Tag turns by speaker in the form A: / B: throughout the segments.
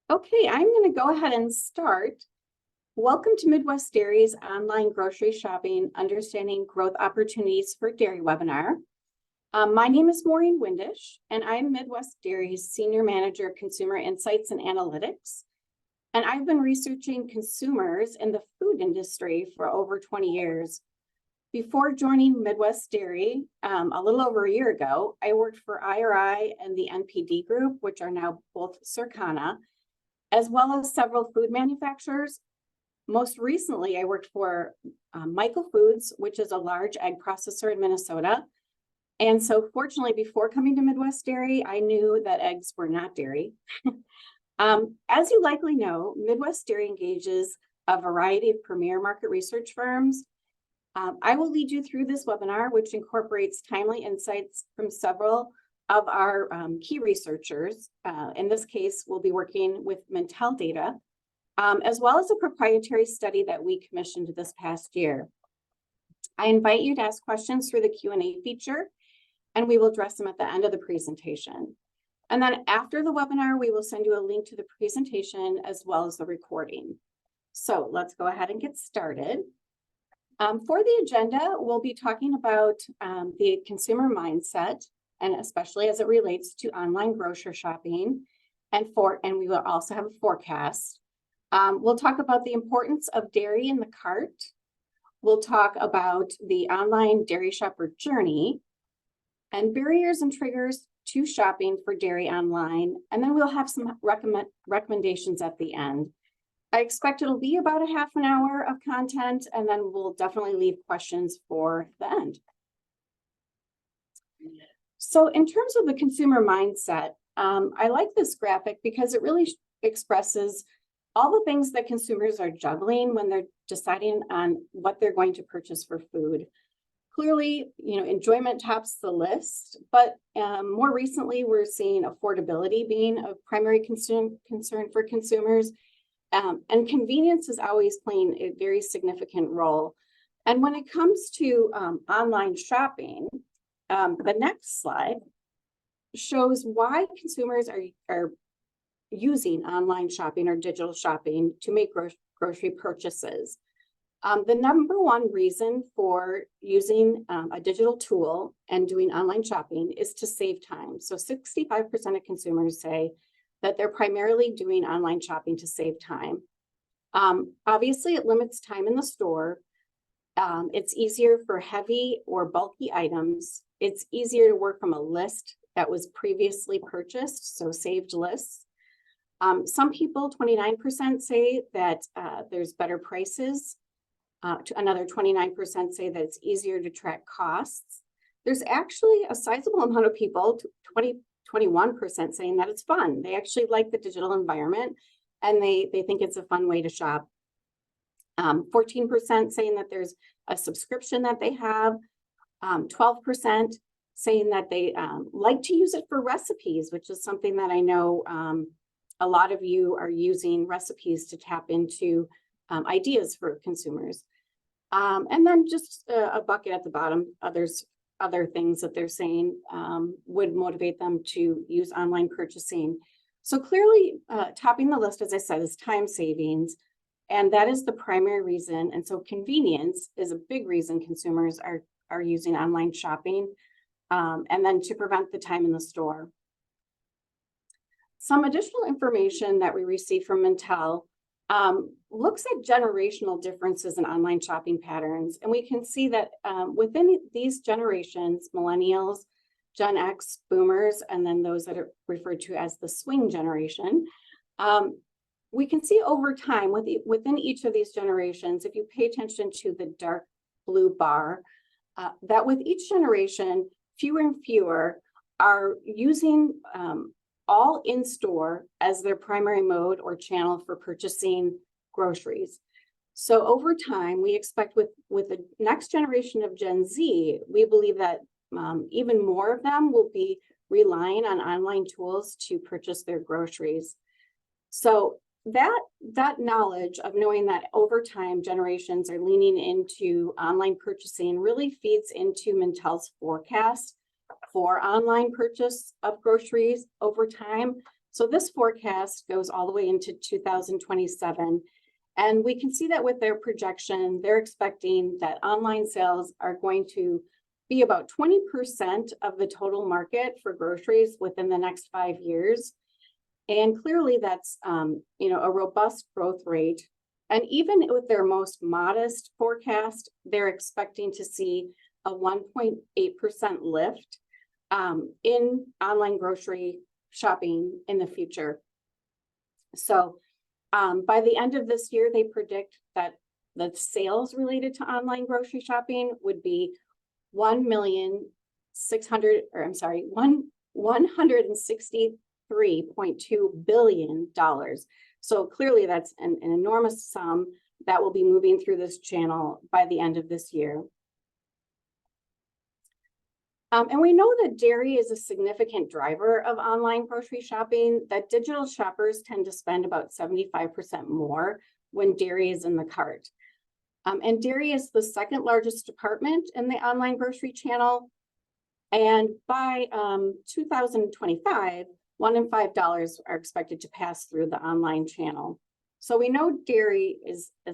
A: Okay, I'm going to go ahead and start. Welcome to Midwest Dairy's online grocery shopping, understanding growth opportunities for dairy webinar. My name is Maureen Windish, and I'm Midwest Dairy's Senior Manager of Consumer Insights and Analytics. And I've been researching consumers in the food industry for over 20 years. Before joining Midwest Dairy, a little over a year ago, I worked for IRI and the NPD Group, which are now both Circana, as well as several food manufacturers. Most recently, I worked for Michael Foods, which is a large egg processor in Minnesota. And so fortunately, before coming to Midwest Dairy, I knew that eggs were not dairy. As you likely know, Midwest Dairy engages a variety of premier market research firms. I will lead you through this webinar, which incorporates timely insights from several of our key researchers. In this case, we'll be working with Mintel data, as well as a proprietary study that we commissioned this past year. I invite you to ask questions through the Q&A feature, and we will address them at the end of the presentation. And then after the webinar, we will send you a link to the presentation as well as the recording. So let's go ahead and get started. For the agenda, we'll be talking about the consumer mindset, and especially as it relates to online grocery shopping, and we will also have a forecast. We'll talk about the importance of dairy in the cart. We'll talk about the online dairy shopper journey and barriers and triggers to shopping for dairy online. And then we'll have some recommendations at the end. I expect it'll be about a half an hour of content, and then we'll definitely leave questions for the end. So in terms of the consumer mindset, I like this graphic because it really expresses all the things that consumers are juggling when they're deciding on what they're going to purchase for food. Clearly, enjoyment tops the list, but more recently, we're seeing affordability being a primary concern for consumers. And convenience is always playing a very significant role. And when it comes to online shopping, the next slide shows why consumers are using online shopping or digital shopping to make grocery purchases. The number one reason for using a digital tool and doing online shopping is to save time. So 65% of consumers say that they're primarily doing online shopping to save time. Obviously, it limits time in the store. It's easier for heavy or bulky items. It's easier to work from a list that was previously purchased, so saved lists. Some people, 29%, say that there's better prices. Another 29% say that it's easier to track costs. There's actually a sizable amount of people, 21% saying that it's fun. They actually like the digital environment and they think it's a fun way to shop. 14% saying that there's a subscription that they have. 12% saying that they like to use it for recipes, which is something that I know a lot of you are using recipes to tap into ideas for consumers. And then just a bucket at the bottom, other things that they're saying would motivate them to use online purchasing. So clearly topping the list, as I said, is time savings, and that is the primary reason. And so convenience is a big reason consumers are using online shopping, and then to prevent the time in the store. Some additional information that we received from Mintel looks at generational differences in online shopping patterns. And we can see that within these generations, millennials, Gen X, boomers, and then those that are referred to as the swing generation, we can see over time within each of these generations, if you pay attention to the dark blue bar, that with each generation, fewer and fewer are using all in-store as their primary mode or channel for purchasing groceries. So over time, we expect with the next generation of Gen Z, we believe that even more of them will be relying on online tools to purchase their groceries. So that knowledge of knowing that over time generations are leaning into online purchasing really feeds into Mintel's forecast for online purchase of groceries over time. So this forecast goes all the way into 2027. And we can see that with their projection, they're expecting that online sales are going to be about 20% of the total market for groceries within the next 5 years. And clearly that's, a robust growth rate. And even with their most modest forecast, they're expecting to see a 1.8% lift in online grocery shopping in the future. So by the end of this year, they predict that the sales related to online grocery shopping would be $163.2 billion. So clearly that's an enormous sum that will be moving through this channel by the end of this year. And we know that dairy is a significant driver of online grocery shopping, that digital shoppers tend to spend about 75% more when dairy is in the cart. And dairy is the second largest department in the online grocery channel. And by 2025, $1 in $5 are expected to pass through the online channel. So we know dairy is a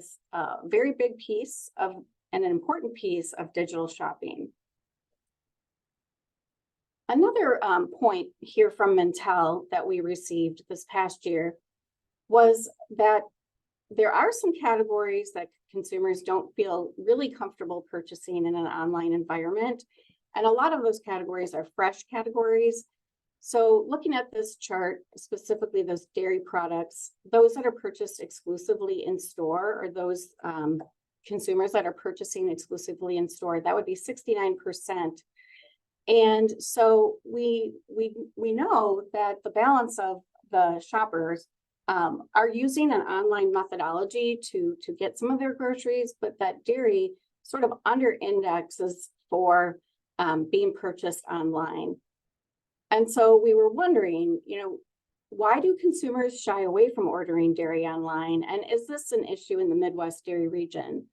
A: very big piece of, and an important piece of digital shopping. Another point here from Mintel that we received this past year was that there are some categories that consumers don't feel really comfortable purchasing in an online environment. And a lot of those categories are fresh categories. So looking at this chart, specifically those dairy products, those that are purchased exclusively in store, or those consumers that are purchasing exclusively in store, that would be 69%. And so we know that the balance of the shoppers are using an online methodology to get some of their groceries, but that dairy sort of under indexes for being purchased online. And so we were wondering, why do consumers shy away from ordering dairy online? And is this an issue in the Midwest dairy region?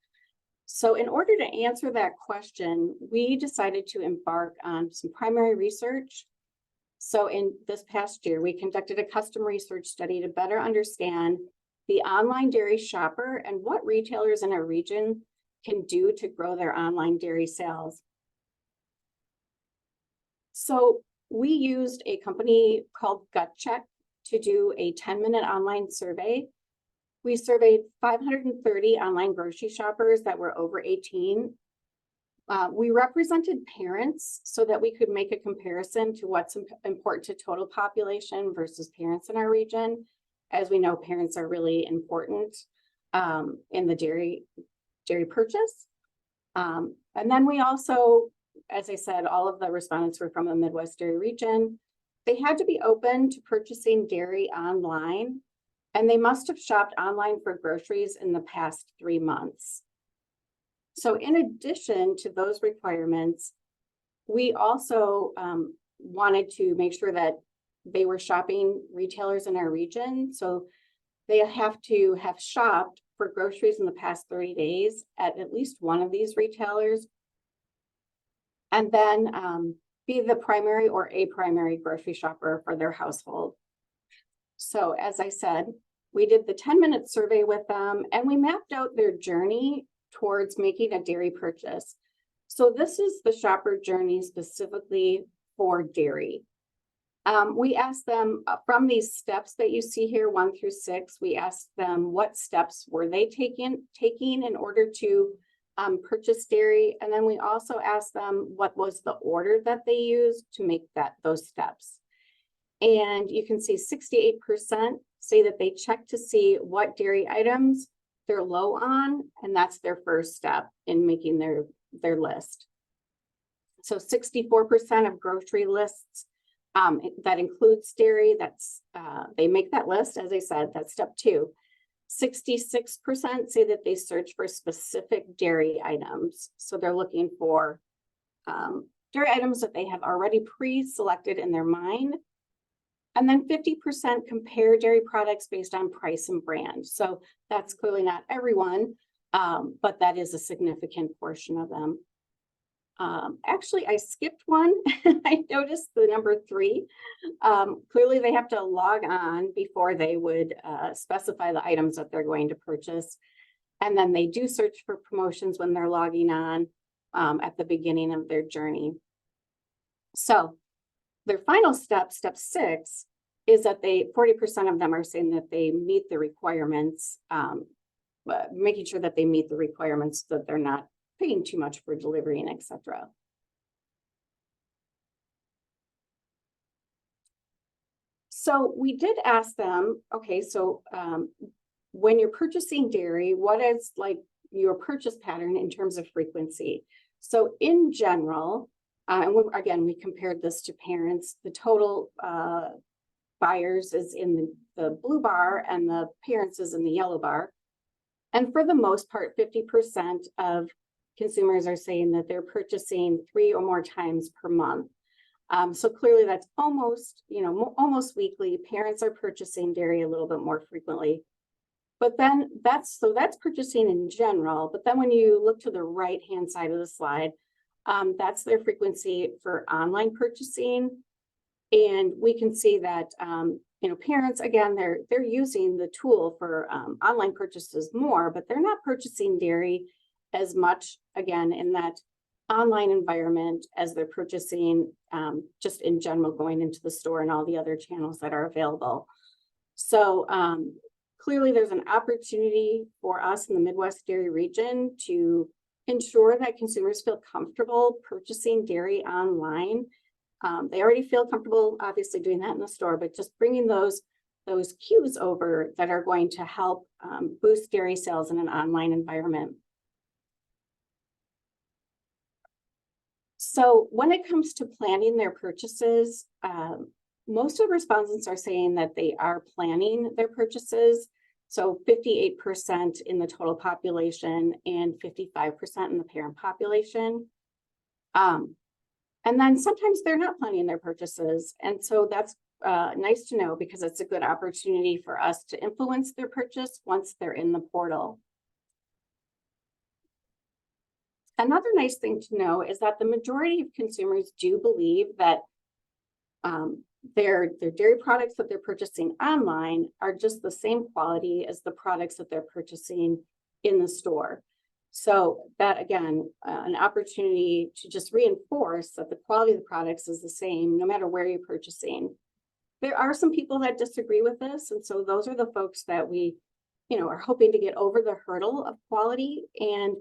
A: So in order to answer that question, we decided to embark on some primary research. So in this past year, we conducted a custom research study to better understand the online dairy shopper and what retailers in our region can do to grow their online dairy sales. So we used a company called Gut Check to do a 10-minute online survey. We surveyed 530 online grocery shoppers that were over 18. We represented parents so that we could make a comparison to what's important to total population versus parents in our region. As we know, parents are really important in the dairy purchase. And then we also, as I said, all of the respondents were from the Midwest dairy region. They had to be open to purchasing dairy online, and they must have shopped online for groceries in the past 3 months. So in addition to those requirements, we also wanted to make sure that they were shopping retailers in our region. So they have to have shopped for groceries in the past 30 days at least one of these retailers, and then be the primary or a primary grocery shopper for their household. So as I said, we did the 10-minute survey with them, and we mapped out their journey towards making a dairy purchase. So this is the shopper journey specifically for dairy. We asked them from these steps that you see here, 1 through 6, we asked them what steps were they taking in order to purchase dairy. And then we also asked them what was the order that they used to make those steps. And you can see 68% say that they check to see what dairy items they're low on, and that's their first step in making their list. So 64% of grocery lists that includes dairy, they make that list. As I said, that's step 2. 66% say that they search for specific dairy items. So they're looking for dairy items that they have already pre-selected in their mind. And then 50% compare dairy products based on price and brand. So that's clearly not everyone, but that is a significant portion of them. Actually, I skipped one. I noticed the number 3. Clearly, they have to log on before they would specify the items that they're going to purchase. And then they do search for promotions when they're logging on at the beginning of their journey. So their final step, step 6, is that 40% of them are saying that they meet the requirements, making sure that they meet the requirements, that they're not paying too much for delivery and etc. So we did ask them, okay, so when you're purchasing dairy, what is like your purchase pattern in terms of frequency? So in general, and again, we compared this to parents, the total buyers is in the blue bar and the parents is in the yellow bar. And for the most part, 50% of consumers are saying that they're purchasing 3 or more times per month. So clearly that's almost, almost weekly. Parents are purchasing dairy a little bit more frequently. But then that's purchasing in general. But then when you look to the right-hand side of the slide, that's their frequency for online purchasing. And we can see that, parents, again, they're using the tool for online purchases more, but they're not purchasing dairy as much, again, in that online environment as they're purchasing just in general, going into the store and all the other channels that are available. So clearly there's an opportunity for us in the Midwest dairy region to ensure that consumers feel comfortable purchasing dairy online. They already feel comfortable, obviously, doing that in the store, but just bringing those cues over that are going to help boost dairy sales in an online environment. So when it comes to planning their purchases, most of the respondents are saying that they are planning their purchases. So 58% in the total population and 55% in the parent population. And then sometimes they're not planning their purchases. And so that's nice to know, because it's a good opportunity for us to influence their purchase once they're in the portal. Another nice thing to know is that the majority of consumers do believe that their dairy products that they're purchasing online are just the same quality as the products that they're purchasing in the store. So that, again, an opportunity to just reinforce that the quality of the products is the same no matter where you're purchasing. There are some people that disagree with this, and so those are the folks that we, are hoping to get over the hurdle of quality, and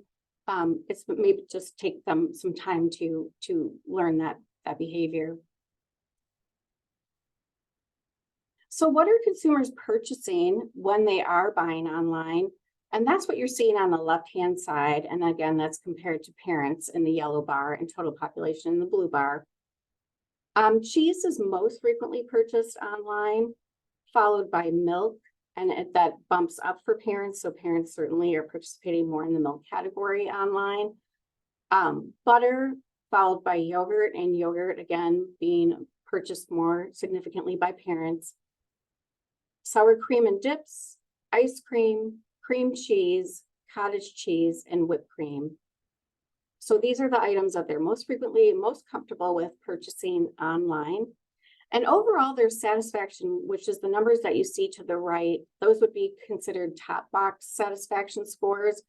A: it's maybe just take them some time to learn that behavior. So what are consumers purchasing when they are buying online? And that's what you're seeing on the left-hand side. And again, that's compared to parents in the yellow bar and total population in the blue bar. Cheese is most frequently purchased online, followed by milk, and that bumps up for parents. So parents certainly are participating more in the milk category online. Butter, followed by yogurt, and yogurt, again, being purchased more significantly by parents. Sour cream and dips, ice cream, cream cheese, cottage cheese, and whipped cream. So these are the items that they're most frequently, most comfortable with purchasing online. And overall, their satisfaction, which is the numbers that you see to the right, those would be considered top box satisfaction scores.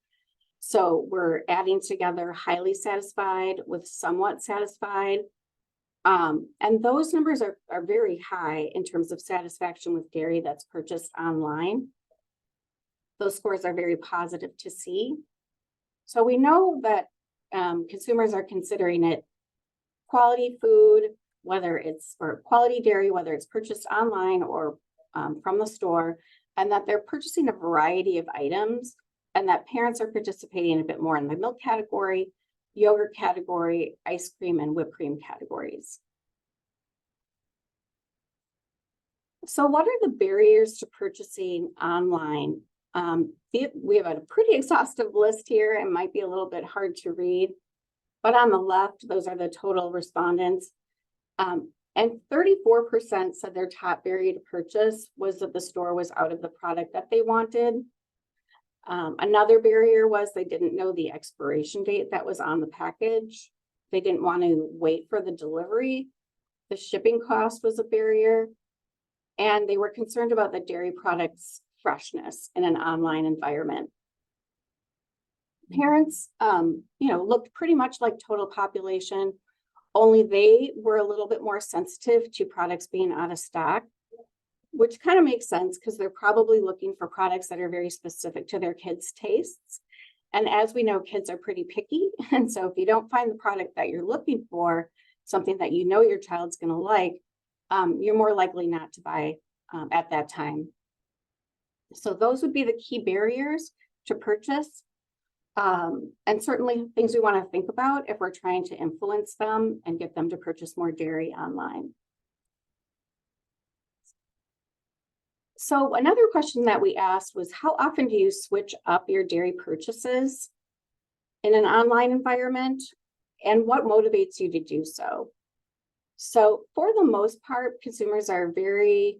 A: So we're adding together highly satisfied with somewhat satisfied. And those numbers are very high in terms of satisfaction with dairy that's purchased online. Those scores are very positive to see. So we know that consumers are considering it quality food, or quality dairy, whether it's purchased online or from the store, and that they're purchasing a variety of items, and that parents are participating a bit more in the milk category, yogurt category, ice cream, and whipped cream categories. So what are the barriers to purchasing online? We have a pretty exhaustive list here. It might be a little bit hard to read, but on the left, those are the total respondents. And 34% said their top barrier to purchase was that the store was out of the product that they wanted. Another barrier was they didn't know the expiration date that was on the package. They didn't want to wait for the delivery. The shipping cost was a barrier. And they were concerned about the dairy product's freshness in an online environment. Parents, looked pretty much like total population, only they were a little bit more sensitive to products being out of stock, which kind of makes sense because they're probably looking for products that are very specific to their kids' tastes. And as we know, kids are pretty picky. And so if you don't find the product that you're looking for, something that you know your child's going to like, you're more likely not to buy at that time. So those would be the key barriers to purchase. And certainly things we want to think about if we're trying to influence them and get them to purchase more dairy online. So another question that we asked was, how often do you switch up your dairy purchases in an online environment, and what motivates you to do so? So for the most part, consumers are very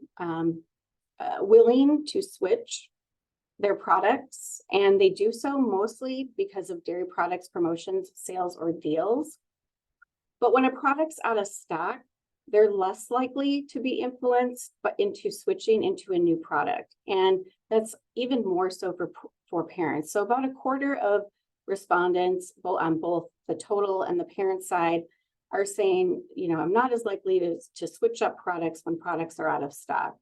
A: willing to switch their products, and they do so mostly because of dairy products promotions, sales, or deals. But when a product's out of stock, they're less likely to be influenced but into switching into a new product. And that's even more so for parents. So about a quarter of respondents on both the total and the parent side are saying, I'm not as likely to switch up products when products are out of stock.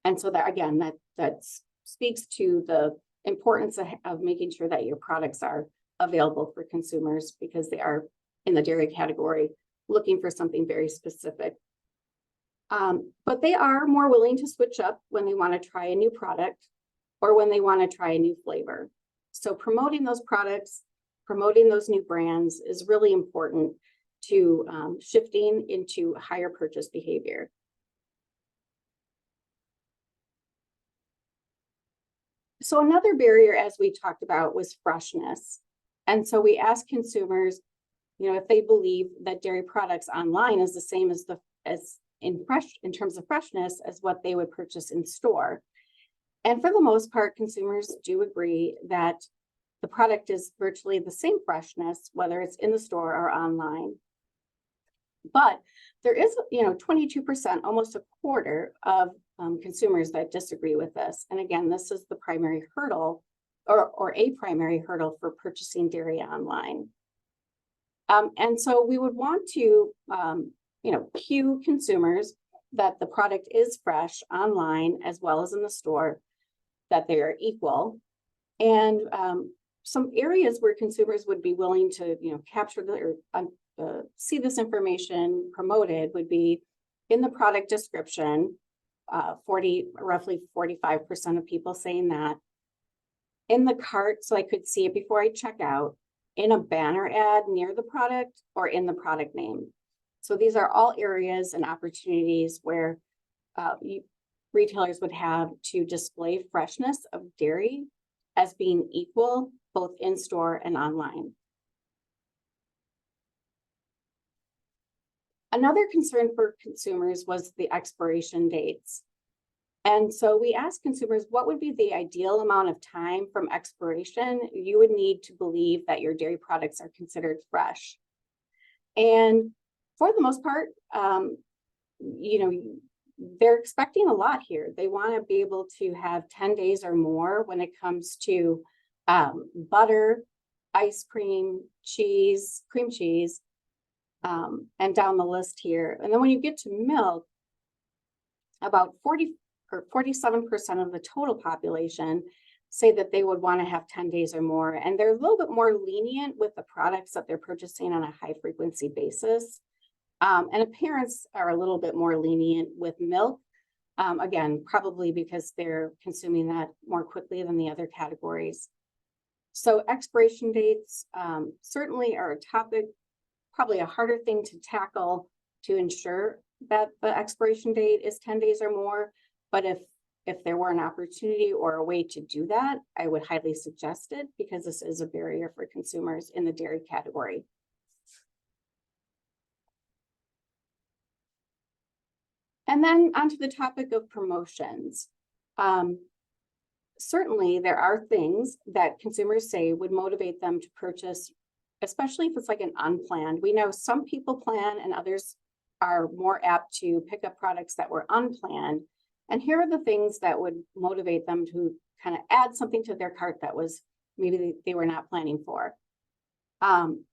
A: And so that, again, that speaks to the importance of making sure that your products are available for consumers, because they are in the dairy category looking for something very specific. But they are more willing to switch up when they want to try a new product or when they want to try a new flavor. So promoting those products, promoting those new brands is really important to shifting into higher purchase behavior. So another barrier, as we talked about, was freshness. And so we asked consumers, if they believe that dairy products online is the same as in terms of freshness as what they would purchase in store. And for the most part, consumers do agree that the product is virtually the same freshness, whether it's in the store or online. But there is, 22%, almost a quarter of consumers that disagree with this. And again, this is the primary hurdle or a primary hurdle for purchasing dairy online. And so we would want to, cue consumers that the product is fresh online as well as in the store, that they are equal. And some areas where consumers would be willing to, capture or see this information promoted would be in the product description, roughly 45% of people saying that. In the cart, so I could see it before I check out, in a banner ad near the product, or in the product name. So these are all areas and opportunities where retailers would have to display freshness of dairy as being equal, both in store and online. Another concern for consumers was the expiration dates. And so we asked consumers, what would be the ideal amount of time from expiration you would need to believe that your dairy products are considered fresh? And for the most part, they're expecting a lot here. They want to be able to have 10 days or more when it comes to butter, ice cream, cheese, cream cheese, and down the list here. And then when you get to milk, about 47% of the total population say that they would want to have 10 days or more. And they're a little bit more lenient with the products that they're purchasing on a high frequency basis. And parents are a little bit more lenient with milk. Again, probably because they're consuming that more quickly than the other categories. So expiration dates certainly are a topic, probably a harder thing to tackle to ensure that the expiration date is 10 days or more. But if there were an opportunity or a way to do that, I would highly suggest it, because this is a barrier for consumers in the dairy category. And then onto the topic of promotions. Certainly there are things that consumers say would motivate them to purchase especially if it's like an unplanned. We know some people plan and others are more apt to pick up products that were unplanned. And here are the things that would motivate them to kind of add something to their cart that was maybe they were not planning for.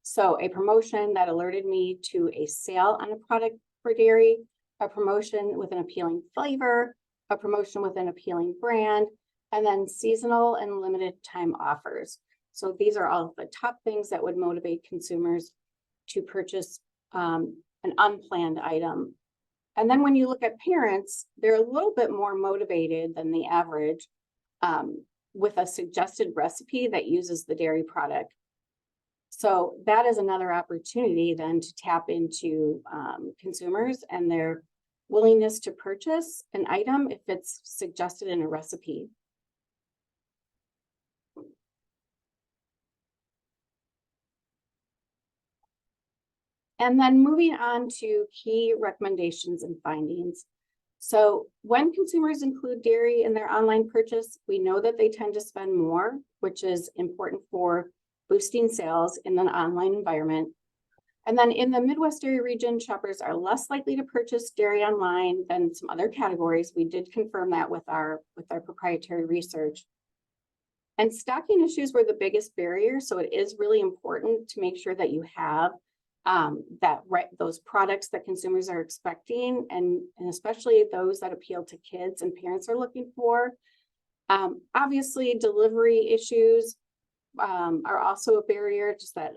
A: So a promotion that alerted me to a sale on a product for dairy, a promotion with an appealing flavor, a promotion with an appealing brand, and then seasonal and limited time offers. So these are all the top things that would motivate consumers to purchase an unplanned item. And then when you look at parents, they're a little bit more motivated than the average with a suggested recipe that uses the dairy product. So that is another opportunity then to tap into consumers and their willingness to purchase an item if it's suggested in a recipe. And then moving on to key recommendations and findings. So when consumers include dairy in their online purchase, we know that they tend to spend more, which is important for boosting sales in an online environment. And then in the Midwest dairy region, shoppers are less likely to purchase dairy online than some other categories. We did confirm that with our proprietary research. And stocking issues were the biggest barrier. So it is really important to make sure that you have those products that consumers are expecting, and especially those that appeal to kids and parents are looking for. Obviously, delivery issues are also a barrier, just that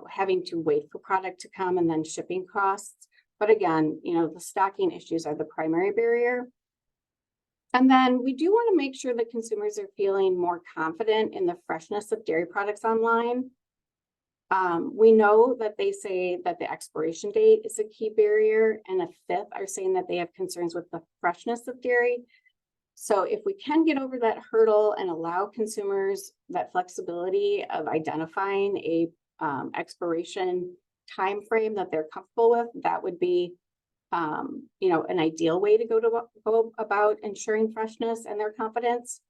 A: having to wait for product to come and then shipping costs. But again, the stocking issues are the primary barrier. And then we do want to make sure that consumers are feeling more confident in the freshness of dairy products online. We know that they say that the expiration date is a key barrier, and a fifth are saying that they have concerns with the freshness of dairy. So if we can get over that hurdle and allow consumers that flexibility of identifying a expiration time frame that they're comfortable with, that would be an ideal way to go about ensuring freshness and their confidence.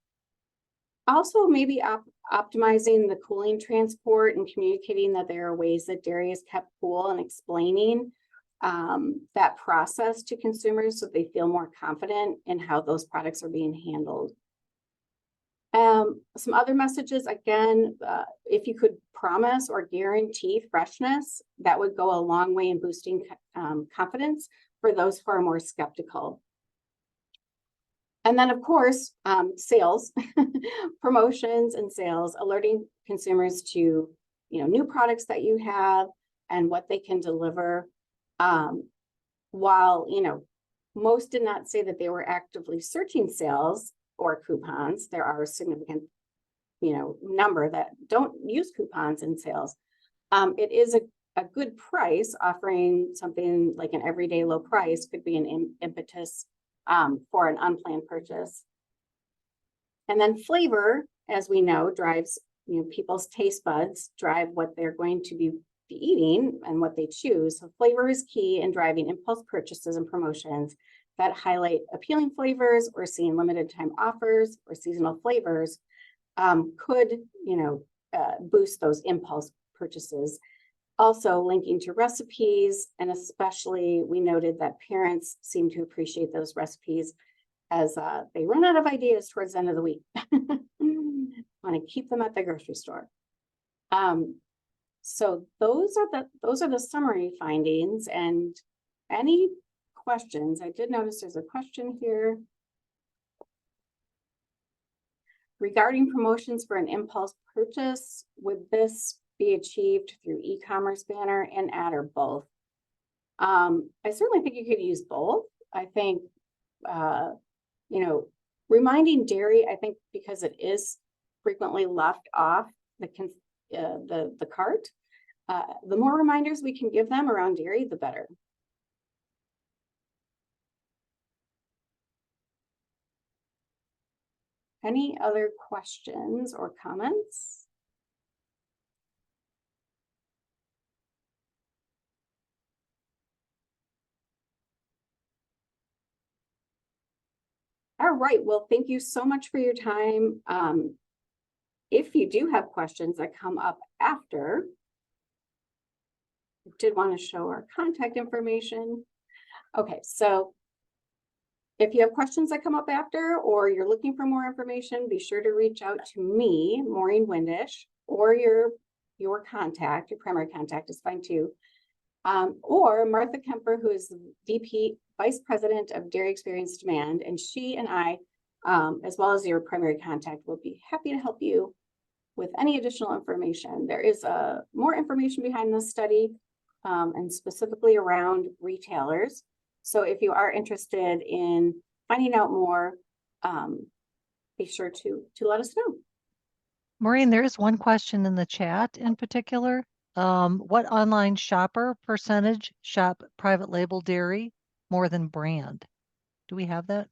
A: Also, maybe optimizing the cooling transport and communicating that there are ways that dairy is kept cool, and explaining that process to consumers so they feel more confident in how those products are being handled. Some other messages, again, if you could promise or guarantee freshness, that would go a long way in boosting confidence for those who are more skeptical. And then, of course, sales, promotions and sales, alerting consumers to new products that you have and what they can deliver. While most did not say that they were actively searching sales or coupons, there are a significant number that don't use coupons in sales. It is a good price. Offering something like an everyday low price could be an impetus for an unplanned purchase. And then flavor, as we know, drives people's taste buds, drive what they're going to be eating and what they choose. So flavor is key in driving impulse purchases and promotions that highlight appealing flavors, or seeing limited time offers or seasonal flavors could boost those impulse purchases. Also linking to recipes, and especially we noted that parents seem to appreciate those recipes as they run out of ideas towards the end of the week. Want to keep them at the grocery store. So those are the summary findings. And any questions? I did notice there's a question here regarding promotions for an impulse purchase. Would this be achieved through e-commerce banner and ad, or both? I certainly think you could use both. I think reminding dairy, I think because it is frequently left off the cart, the more reminders we can give them around dairy, the better. Any other questions or comments? All right, well, thank you so much for your time. If you do have questions that come up after, I did want to show our contact information. Okay, so if you have questions that come up after, or you're looking for more information, be sure to reach out to me, Maureen Windish, or your contact, your primary contact is fine too. Or Martha Kemper, who is the VP, Vice President of Dairy Experience Demand, and she and I, as well as your primary contact, will be happy to help you with any additional information. There is more information behind this study, and specifically around retailers. So if you are interested in finding out more, be sure to let us know.
B: Maureen, there is one question in the chat in particular. What online shopper percentage shop private label dairy more than brand? Do we have that?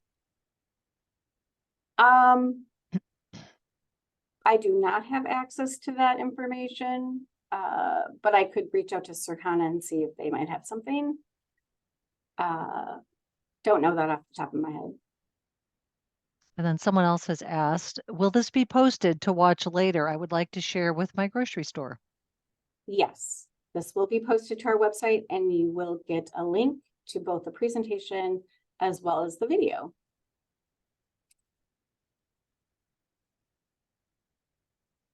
A: I do not have access to that information, but I could reach out to Circana and see if they might have something. Don't know that off the top of my head.
B: And then someone else has asked, will this be posted to watch later? I would like to share with my grocery store.
A: Yes, this will be posted to our website, and you will get a link to both the presentation as well as the video.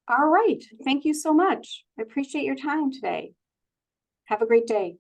A: All right, thank you so much. I appreciate your time today. Have a great day.